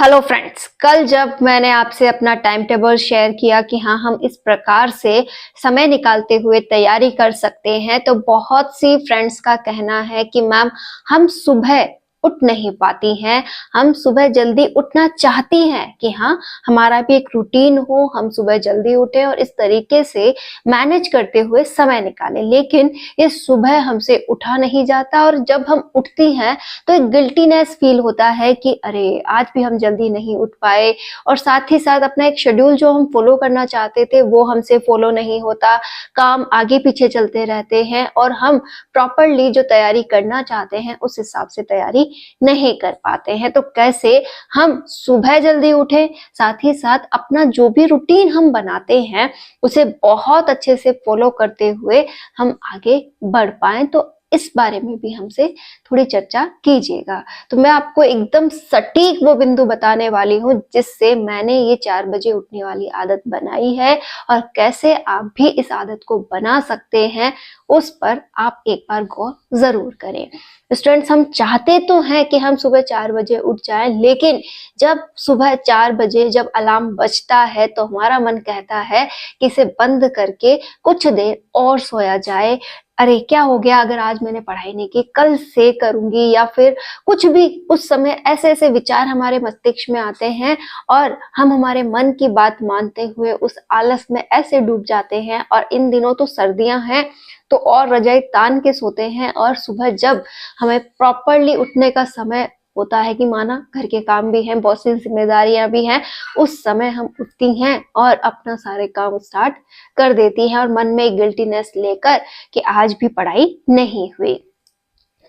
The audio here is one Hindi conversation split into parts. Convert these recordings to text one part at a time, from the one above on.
हेलो फ्रेंड्स, कल जब मैंने आपसे अपना टाइम टेबल शेयर किया कि हाँ हम इस प्रकार से समय निकालते हुए तैयारी कर सकते हैं, तो बहुत सी फ्रेंड्स का कहना है कि मैम हम सुबह उठ नहीं पाती हैं। हम सुबह जल्दी उठना चाहती हैं कि हाँ हमारा भी एक रूटीन हो, हम सुबह जल्दी उठें और इस तरीके से मैनेज करते हुए समय निकालें, लेकिन ये सुबह हमसे उठा नहीं जाता। और जब हम उठती हैं तो एक गिल्टीनेस फील होता है कि अरे आज भी हम जल्दी नहीं उठ पाए, और साथ ही साथ अपना एक शेड्यूल जो हम फॉलो करना चाहते थे वो हमसे फॉलो नहीं होता, काम आगे पीछे चलते रहते हैं और हम प्रॉपरली जो तैयारी करना चाहते हैं उस हिसाब से तैयारी नहीं कर पाते हैं। तो कैसे हम सुबह जल्दी उठें, साथ ही साथ अपना जो भी रूटीन हम बनाते हैं उसे बहुत अच्छे से फॉलो करते हुए हम आगे बढ़ पाएं, तो इस बारे में भी हमसे थोड़ी चर्चा कीजिएगा। तो मैं आपको एकदम सटीक वो बिंदु बताने वाली हूँ जिससे मैंने ये 4 बजे उठने वाली आदत बनाई है, और कैसे आप भी इस आदत को बना सकते हैं उस पर आप एक बार गौर जरूर करें। स्टूडेंट्स, हम चाहते तो हैं कि हम सुबह 4 बजे उठ जाएं, लेकिन जब सुबह 4 बजे जब अलार्म बजता है तो हमारा मन कहता है कि इसे बंद करके कुछ देर और सोया जाए। अरे क्या हो गया अगर आज मैंने पढ़ाई नहीं की, कल से करूंगी, या फिर कुछ भी। उस समय ऐसे ऐसे विचार हमारे मस्तिष्क में आते हैं और हम हमारे मन की बात मानते हुए उस आलस में ऐसे डूब जाते हैं। और इन दिनों तो सर्दियां हैं तो और रजाई तान के सोते हैं, और सुबह जब हमें प्रॉपरली उठने का समय होता है कि माना घर के काम भी हैं, बहुत सी जिम्मेदारियां भी हैं, उस समय हम उठती हैं और अपना सारे काम स्टार्ट कर देती हैं और मन में एक गिल्टीनेस लेकर कि आज भी पढ़ाई नहीं हुई।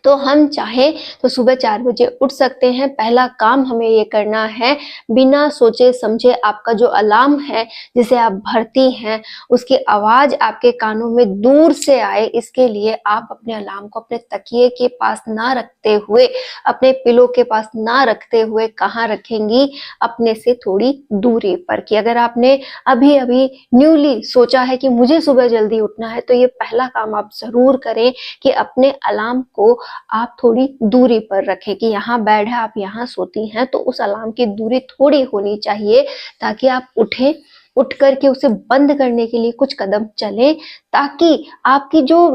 तो हम चाहे तो सुबह 4 बजे उठ सकते हैं। पहला काम हमें ये करना है, बिना सोचे समझे आपका जो अलार्म है जिसे आप भरती हैं उसकी आवाज आपके कानों में दूर से आए, इसके लिए आप अपने अलार्म को अपने तकिए के पास ना रखते हुए, अपने पिलो के पास ना रखते हुए कहाँ रखेंगी, अपने से थोड़ी दूरी पर। कि अगर आपने अभी अभी न्यूली सोचा है कि मुझे सुबह जल्दी उठना है, तो ये पहला काम आप जरूर करें कि अपने अलार्म को आप थोड़ी दूरी पर रखें। कि यहाँ बेड है, आप यहाँ सोती हैं, तो उस अलार्म की दूरी थोड़ी होनी चाहिए ताकि आप उठें, उठ करके उसे बंद करने के लिए कुछ कदम चलें, ताकि आपकी जो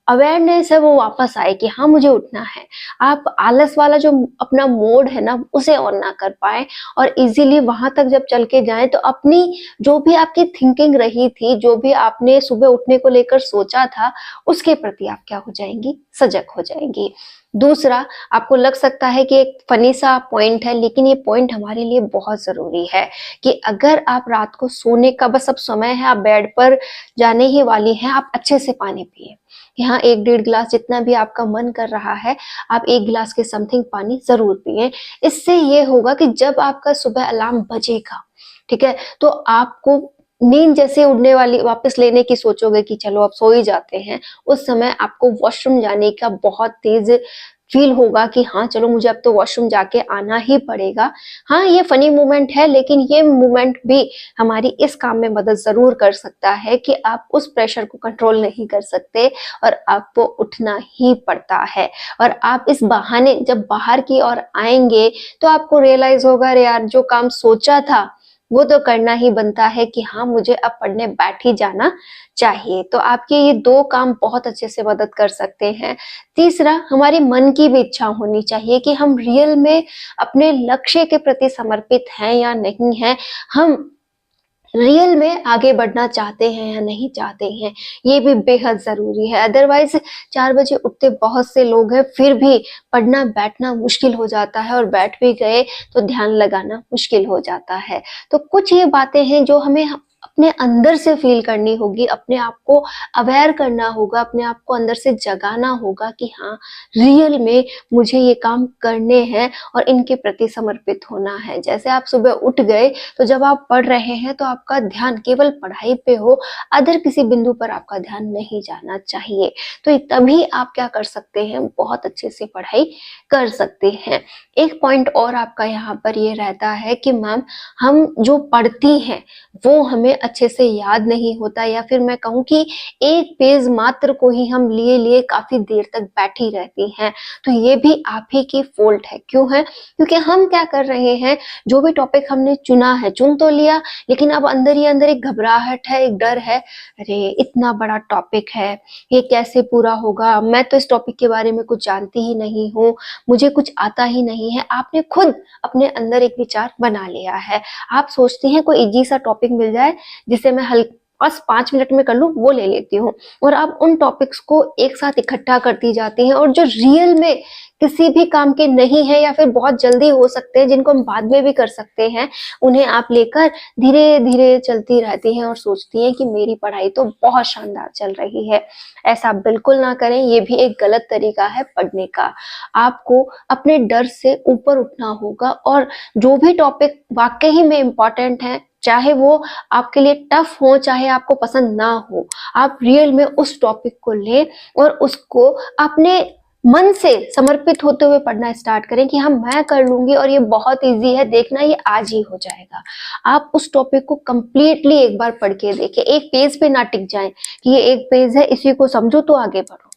अवेयरनेस है वो वापस आए कि हाँ मुझे उठना है। आप आलस वाला जो अपना मोड है ना उसे ऑन ना कर पाए, और इजीली वहां तक जब चल के जाएं तो अपनी जो भी आपकी थिंकिंग रही थी, जो भी आपने सुबह उठने को लेकर सोचा था, उसके प्रति आप क्या हो जाएंगी, सजग हो जाएंगी। दूसरा, आपको लग सकता है कि एक फनी सा पॉइंट है, लेकिन ये पॉइंट हमारे लिए बहुत जरूरी है कि अगर आप रात को सोने का बस अब समय है, आप बेड पर जाने ही वाली हैं, आप अच्छे से पानी पिए। यहाँ 1-1.5 गिलास जितना भी आपका मन कर रहा है, आप 1 गिलास के समथिंग पानी जरूर पिए। इससे ये होगा कि जब आपका सुबह अलार्म बजेगा, ठीक है, तो आपको नींद जैसे उड़ने वाली वापस लेने की सोचोगे कि चलो अब सो ही जाते हैं, उस समय आपको वॉशरूम जाने का बहुत तेज फील होगा कि हाँ चलो मुझे अब तो वॉशरूम जाके आना ही पड़ेगा। हाँ ये फनी मोमेंट है, लेकिन ये मोमेंट भी हमारी इस काम में मदद जरूर कर सकता है कि आप उस प्रेशर को कंट्रोल नहीं कर सकते और आपको उठना ही पड़ता है। और आप इस बहाने जब बाहर की ओर आएंगे तो आपको रियलाइज होगा, अरे यार जो काम सोचा था वो तो करना ही बनता है कि हाँ मुझे अब पढ़ने बैठ ही जाना चाहिए। तो आपके ये 2 काम बहुत अच्छे से मदद कर सकते हैं। तीसरा, हमारे मन की भी इच्छा होनी चाहिए कि हम रियल में अपने लक्ष्य के प्रति समर्पित हैं या नहीं हैं, हम रियल में आगे बढ़ना चाहते हैं या नहीं चाहते हैं, ये भी बेहद जरूरी है। अदरवाइज 4 बजे उठते बहुत से लोग हैं, फिर भी पढ़ना बैठना मुश्किल हो जाता है, और बैठ भी गए तो ध्यान लगाना मुश्किल हो जाता है। तो कुछ ये बातें हैं जो हमें अपने अंदर से फील करनी होगी, अपने आप को अवेयर करना होगा, अपने आप को अंदर से जगाना होगा कि हाँ रियल में मुझे ये काम करने हैं और इनके प्रति समर्पित होना है। जैसे आप सुबह उठ गए तो जब आप पढ़ रहे हैं तो आपका ध्यान केवल पढ़ाई पे हो, अदर किसी बिंदु पर आपका ध्यान नहीं जाना चाहिए। तो तभी आप क्या कर सकते हैं, बहुत अच्छे से पढ़ाई कर सकते हैं। एक पॉइंट और आपका यहाँ पर ये रहता है कि मैम हम जो पढ़ती हैं वो हमें अच्छे से याद नहीं होता, या फिर मैं कहूँ कि एक पेज मात्र को ही हम लिए लिए काफी देर तक बैठी रहती हैं। तो ये भी आप ही की फॉल्ट है। क्यों है? क्योंकि हम क्या कर रहे हैं, जो भी टॉपिक हमने चुना है, चुन तो लिया, लेकिन अब अंदर ही अंदर एक घबराहट है, एक डर है, अरे इतना बड़ा टॉपिक है, ये कैसे पूरा होगा, मैं तो इस टॉपिक के बारे में कुछ जानती ही नहीं हूँ, मुझे कुछ आता ही नहीं है। आपने खुद अपने अंदर एक विचार बना लिया है। आप सोचती हैं कोई इजी सा टॉपिक मिल जाए जिसे मैं बस 5 मिनट में कर लूं, वो ले लेती हूँ, और आप उन टॉपिक्स को एक साथ इकट्ठा करती जाती हैं, और जो रियल में किसी भी काम के नहीं है या फिर बहुत जल्दी हो सकते हैं, जिनको हम बाद में भी कर सकते हैं, उन्हें आप लेकर धीरे धीरे चलती रहती हैं और सोचती हैं कि मेरी पढ़ाई तो बहुत शानदार चल रही है। ऐसा बिल्कुल ना करें, ये भी एक गलत तरीका है पढ़ने का। आपको अपने डर से ऊपर उठना होगा, और जो भी टॉपिक वाकई में इम्पोर्टेंट है, चाहे वो आपके लिए टफ हो, चाहे आपको पसंद ना हो, आप रियल में उस टॉपिक को लें और उसको अपने मन से समर्पित होते हुए पढ़ना स्टार्ट करें कि हाँ मैं कर लूंगी और ये बहुत इजी है, देखना ये आज ही हो जाएगा। आप उस टॉपिक को कंप्लीटली एक बार पढ़ के देखें, एक पेज पे ना टिक जाएं कि ये एक पेज है, इसी को समझो तो आगे बढ़ो।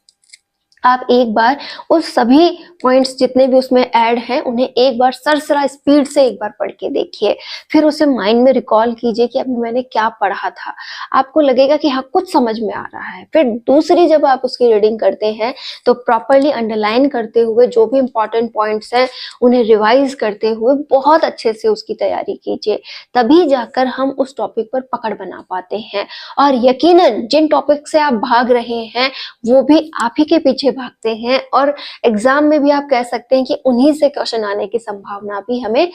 आप एक बार उस सभी पॉइंट्स जितने भी उसमें ऐड हैं, उन्हें एक बार सरसरा स्पीड से एक बार पढ़ के देखिए, फिर उसे माइंड में रिकॉल कीजिए कि अभी मैंने क्या पढ़ा था। आपको लगेगा कि हाँ कुछ समझ में आ रहा है। फिर दूसरी जब आप उसकी रीडिंग करते हैं तो प्रॉपरली अंडरलाइन करते हुए जो भी इंपॉर्टेंट पॉइंट्स हैं उन्हें रिवाइज करते हुए बहुत अच्छे से उसकी तैयारी कीजिए, तभी जाकर हम उस टॉपिक पर पकड़ बना पाते हैं। और यकीनन जिन टॉपिक से आप भाग रहे हैं वो भी आप ही के पीछे भागते हैं, और एग्जाम में भी आप कह सकते हैं कि उन्हीं से क्वेश्चन आने की संभावना भी हमें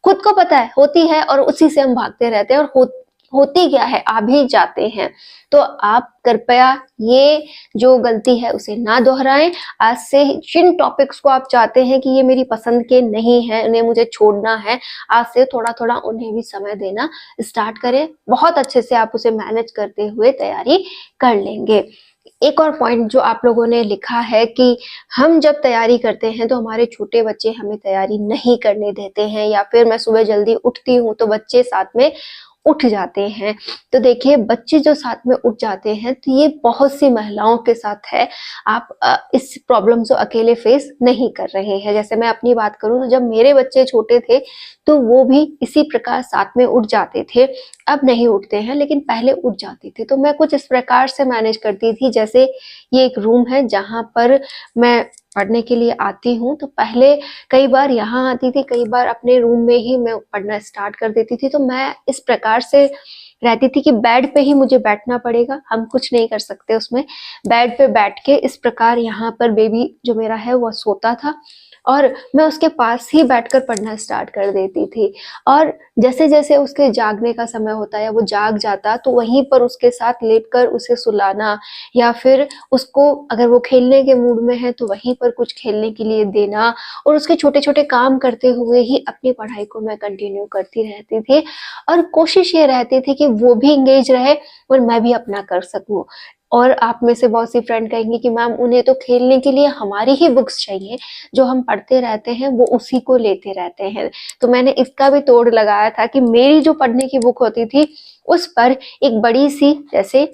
खुद को पता है होती है, और उसी से हम भागते रहते हैं, और होती क्या है, आ भी जाते हैं। तो आप कृपया ये जो गलती है उसे ना दोहराएं। आज से जिन टॉपिक्स को आप चाहते हैं कि ये मेरी पसंद के नहीं है, उन्हें मुझे छोड़ना है, आज से थोड़ा थोड़ा उन्हें भी समय देना स्टार्ट करें। बहुत अच्छे से आप उसे मैनेज करते हुए तैयारी कर लेंगे। एक और पॉइंट जो आप लोगों ने लिखा है कि हम जब तैयारी करते हैं तो हमारे छोटे बच्चे हमें तैयारी नहीं करने देते हैं, या फिर मैं सुबह जल्दी उठती हूँ तो बच्चे साथ में उठ जाते हैं। तो देखिए, बच्चे जो साथ में उठ जाते हैं तो ये बहुत सी महिलाओं के साथ है। आप इस प्रॉब्लम को अकेले फेस नहीं कर रहे हैं। जैसे मैं अपनी बात करूं तो जब मेरे बच्चे छोटे थे तो वो भी इसी प्रकार साथ में उठ जाते थे। अब नहीं उठते हैं, लेकिन पहले उठ जाते थे। तो मैं कुछ इस प्रकार से मैनेज करती थी, जैसे ये एक रूम है जहां पर मैं पढ़ने के लिए आती हूँ, तो पहले कई बार यहाँ आती थी, कई बार अपने रूम में ही मैं पढ़ना स्टार्ट कर देती थी। तो मैं इस प्रकार से रहती थी कि बेड पे ही मुझे बैठना पड़ेगा, हम कुछ नहीं कर सकते उसमें। बेड पे बैठ के इस प्रकार यहाँ पर बेबी जो मेरा है वो सोता था, और मैं उसके पास ही बैठकर पढ़ना स्टार्ट कर देती थी। और जैसे जैसे उसके जागने का समय होता है, वो जाग जाता, तो वहीं पर उसके साथ लेटकर उसे सुलाना, या फिर उसको अगर वो खेलने के मूड में है तो वहीं पर कुछ खेलने के लिए देना, और उसके छोटे छोटे काम करते हुए ही अपनी पढ़ाई को मैं कंटिन्यू करती रहती थी। और कोशिश ये रहती थी कि वो भी इंगेज रहे और मैं भी अपना कर सकूं। और आप में से बहुत सी फ्रेंड कहेंगी कि मैम उन्हें तो खेलने के लिए हमारी ही बुक्स चाहिए, जो हम पढ़ते रहते हैं वो उसी को लेते रहते हैं। तो मैंने इसका भी तोड़ लगाया था कि मेरी जो पढ़ने की बुक होती थी उस पर एक बड़ी सी, जैसे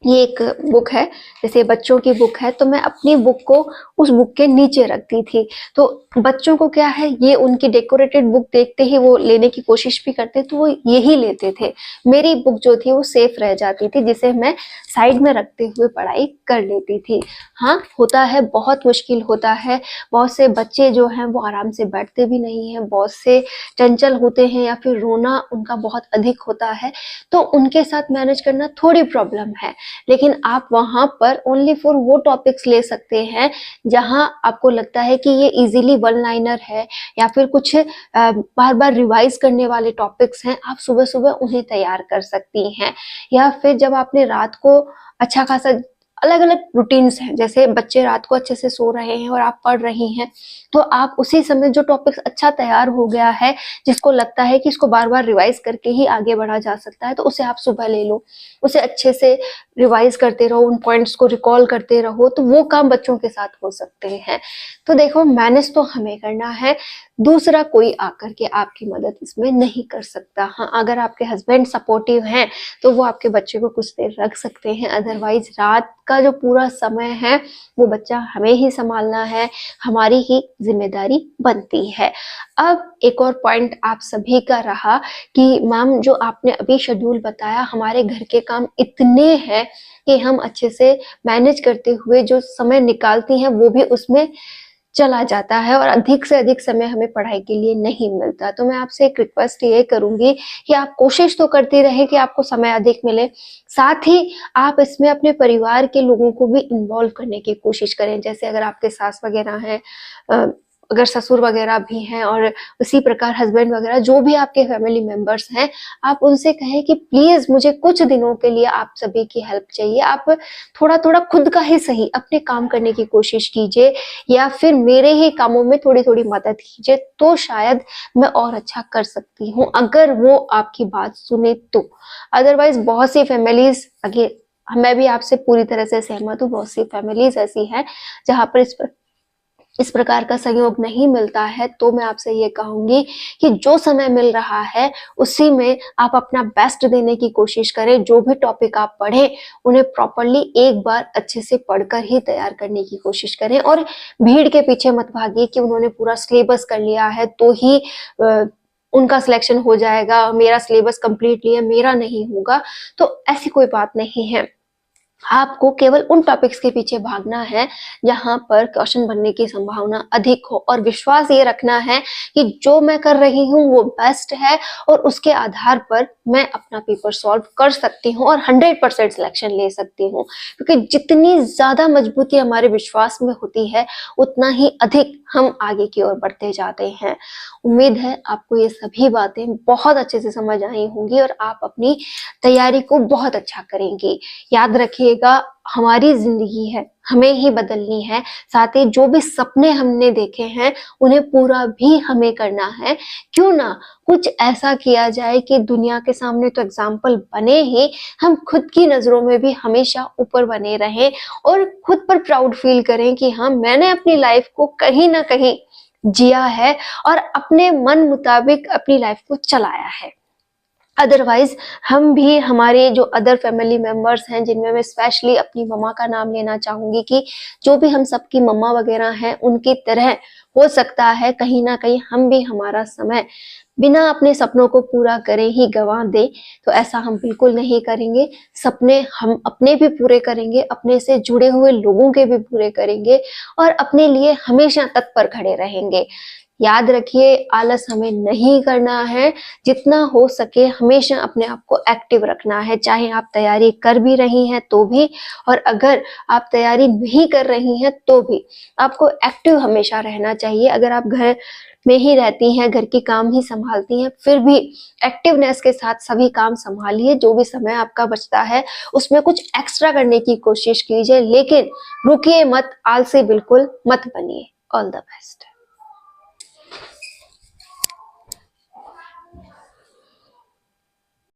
ये एक बुक है, जैसे बच्चों की बुक है, तो मैं अपनी बुक को उस बुक के नीचे रखती थी। तो बच्चों को क्या है, ये उनकी डेकोरेटेड बुक देखते ही वो लेने की कोशिश भी करते, तो वो यही लेते थे। मेरी बुक जो थी वो सेफ रह जाती थी, जिसे मैं साइड में रखते हुए पढ़ाई कर लेती थी। हाँ, होता है, बहुत मुश्किल होता है। बहुत से बच्चे जो हैं वो आराम से बैठते भी नहीं हैं, बहुत से चंचल होते हैं, या फिर रोना उनका बहुत अधिक होता है, तो उनके साथ मैनेज करना थोड़ी प्रॉब्लम है। लेकिन आप वहां पर ओनली फॉर वो टॉपिक्स ले सकते हैं जहां आपको लगता है कि ये इजीली वन लाइनर है, या फिर कुछ बार बार रिवाइज करने वाले टॉपिक्स हैं, आप सुबह सुबह उन्हें तैयार कर सकती हैं। या फिर जब आपने रात को अच्छा खासा अलग अलग रूटीन्स हैं। जैसे बच्चे रात को अच्छे से सो रहे हैं और आप पढ़ रही हैं, तो आप उसी समय जो टॉपिक्स अच्छा तैयार हो गया है, जिसको लगता है कि इसको बार बार रिवाइज करके ही आगे बढ़ा जा सकता है, तो उसे आप सुबह ले लो, उसे अच्छे से रिवाइज करते रहो, उन पॉइंट्स को रिकॉल करते रहो, तो वो काम बच्चों के साथ हो सकते हैं। तो देखो, मैनेज तो हमें करना है, दूसरा कोई आकर के आपकी मदद इसमें नहीं कर सकता। हाँ, अगर आपके हस्बैंड सपोर्टिव हैं तो वो आपके बच्चे को कुछ देर रख सकते हैं, अदरवाइज रात का जो पूरा समय है वो बच्चा हमें ही संभालना है, हमारी ही जिम्मेदारी बनती है। अब एक और पॉइंट आप सभी का रहा कि मैम जो आपने अभी शेड्यूल बताया, हमारे घर के काम इतने हैं कि हम अच्छे से मैनेज करते हुए जो समय निकालती हैं वो भी उसमें चला जाता है और अधिक से अधिक समय हमें पढ़ाई के लिए नहीं मिलता। तो मैं आपसे एक रिक्वेस्ट ये करूंगी कि आप कोशिश तो करते रहें कि आपको समय अधिक मिले, साथ ही आप इसमें अपने परिवार के लोगों को भी इन्वॉल्व करने की कोशिश करें। जैसे अगर आपके सास वगैरह हैं, अगर ससुर वगैरह भी हैं, और उसी प्रकार हस्बैंड वगैरह, जो भी आपके फैमिली मेंबर्स हैं, आप उनसे कहें कि प्लीज मुझे कुछ दिनों के लिए आप सभी की हेल्प चाहिए। आप थोड़ा थोड़ा खुद का ही सही अपने काम करने की कोशिश कीजिए, या फिर मेरे ही कामों में थोड़ी थोड़ी मदद कीजिए, तो शायद मैं और अच्छा कर सकती हूँ, अगर वो आपकी बात सुने तो। अदरवाइज बहुत सी फैमिलीज, अगे मैं भी आपसे पूरी तरह से सहमत हूँ, बहुत सी फैमिलीज ऐसी हैं जहां पर इस प्रकार का सहयोग नहीं मिलता है। तो मैं आपसे ये कहूंगी कि जो समय मिल रहा है उसी में आप अपना बेस्ट देने की कोशिश करें। जो भी टॉपिक आप पढ़ें उन्हें प्रॉपरली एक बार अच्छे से पढ़कर ही तैयार करने की कोशिश करें, और भीड़ के पीछे मत भागिए कि उन्होंने पूरा सिलेबस कर लिया है तो ही उनका सिलेक्शन हो जाएगा, मेरा सिलेबस कंप्लीट नहीं है, मेरा नहीं होगा। तो ऐसी कोई बात नहीं है। आपको केवल उन टॉपिक्स के पीछे भागना है जहां पर क्वेश्चन बनने की संभावना अधिक हो, और विश्वास ये रखना है कि जो मैं कर रही हूँ वो बेस्ट है, और उसके आधार पर मैं अपना पेपर सॉल्व कर सकती हूँ और 100% सिलेक्शन ले सकती हूँ। क्योंकि जितनी ज्यादा मजबूती हमारे विश्वास में होती है, उतना ही अधिक हम आगे की ओर बढ़ते जाते हैं। उम्मीद है आपको ये सभी बातें बहुत अच्छे से समझ आई होंगी और आप अपनी तैयारी को बहुत अच्छा करेंगी। याद रखिएगा, हमारी जिंदगी है, हमें ही बदलनी है, साथ ही जो भी सपने हमने देखे हैं उन्हें पूरा भी हमें करना है। क्यों ना कुछ ऐसा किया जाए कि दुनिया के सामने तो एग्जाम्पल बने ही, हम खुद की नजरों में भी हमेशा ऊपर बने रहें और खुद पर प्राउड फील करें कि हाँ, मैंने अपनी लाइफ को कहीं ना कहीं जिया है और अपने मन मुताबिक अपनी लाइफ को चलाया है। अदरवाइज हम भी, हमारे जो अदर फैमिली मेंबर्स हैं, जिनमें मैं स्पेशली अपनी मम्मा का नाम लेना चाहूंगी, कि जो भी हम सबकी मम्मा वगैरह हैं उनकी तरह हो सकता है कहीं ना कहीं हम भी हमारा समय बिना अपने सपनों को पूरा करे ही गंवा दे। तो ऐसा हम बिल्कुल नहीं करेंगे। सपने हम अपने भी पूरे करेंगे, अपने से जुड़े हुए लोगों के भी पूरे करेंगे, और अपने लिए हमेशा तत्पर खड़े रहेंगे। याद रखिए, आलस हमें नहीं करना है, जितना हो सके हमेशा अपने आप को एक्टिव रखना है, चाहे आप तैयारी कर भी रही हैं तो भी, और अगर आप तैयारी नहीं कर रही हैं तो भी आपको एक्टिव हमेशा रहना चाहिए। अगर आप घर में ही रहती हैं, घर के काम ही संभालती हैं, फिर भी एक्टिवनेस के साथ सभी काम संभालिए। जो भी समय आपका बचता है उसमें कुछ एक्स्ट्रा करने की कोशिश कीजिए, लेकिन रुकिए मत, आलसी बिल्कुल मत बनिए। All the best.